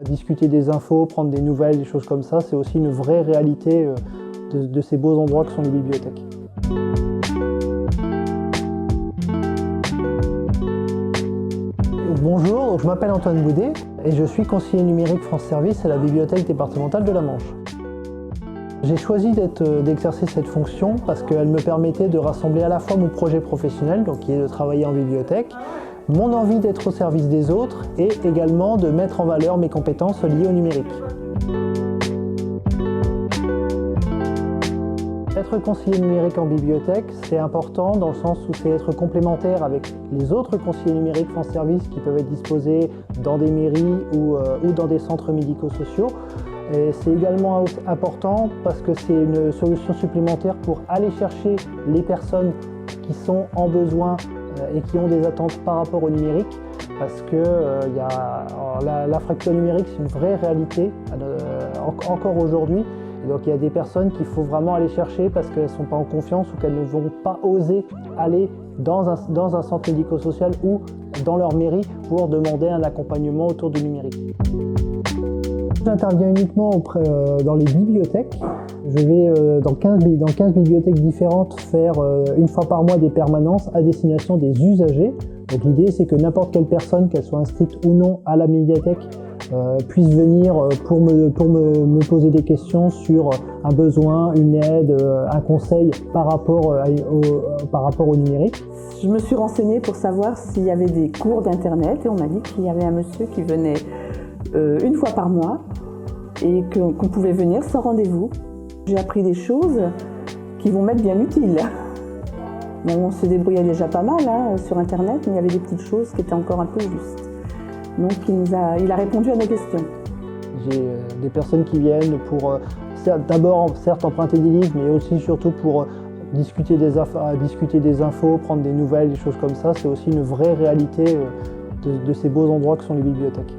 Discuter des infos, prendre des nouvelles, des choses comme ça, c'est aussi une vraie réalité de ces beaux endroits que sont les bibliothèques. Bonjour, je m'appelle Antoine Boudet et je suis conseiller numérique France Service à la bibliothèque départementale de la Manche. J'ai choisi d'exercer cette fonction parce qu'elle me permettait de rassembler à la fois mon projet professionnel, donc qui est de travailler en bibliothèque, mon envie d'être au service des autres et également de mettre en valeur mes compétences liées au numérique. Être conseiller numérique en bibliothèque, c'est important dans le sens où c'est être complémentaire avec les autres conseillers numériques France Service qui peuvent être disposés dans des mairies ou dans des centres médico-sociaux. Et c'est également important parce que c'est une solution supplémentaire pour aller chercher les personnes qui sont en besoin et qui ont des attentes par rapport au numérique, parce que la fracture numérique, c'est une vraie réalité encore aujourd'hui. Et donc il y a des personnes qu'il faut vraiment aller chercher parce qu'elles ne sont pas en confiance ou qu'elles ne vont pas oser aller dans un centre médico-social ou dans leur mairie pour demander un accompagnement autour du numérique. J'interviens uniquement dans les bibliothèques. Je vais dans 15 bibliothèques différentes faire une fois par mois des permanences à destination des usagers. Donc l'idée, c'est que n'importe quelle personne, qu'elle soit inscrite ou non à la médiathèque, puisse venir pour me poser des questions sur un besoin, une aide, un conseil par rapport au numérique. Je me suis renseignée pour savoir s'il y avait des cours d'internet et on m'a dit qu'il y avait un monsieur qui venait une fois par mois et qu'on pouvait venir sans rendez-vous. J'ai appris des choses qui vont m'être bien utiles. Bon, on se débrouillait déjà pas mal sur internet, mais il y avait des petites choses qui étaient encore un peu justes. Donc il a répondu à mes questions. J'ai des personnes qui viennent pour d'abord certes emprunter des livres, mais aussi surtout pour discuter des infos, prendre des nouvelles, des choses comme ça. C'est aussi une vraie réalité de ces beaux endroits que sont les bibliothèques.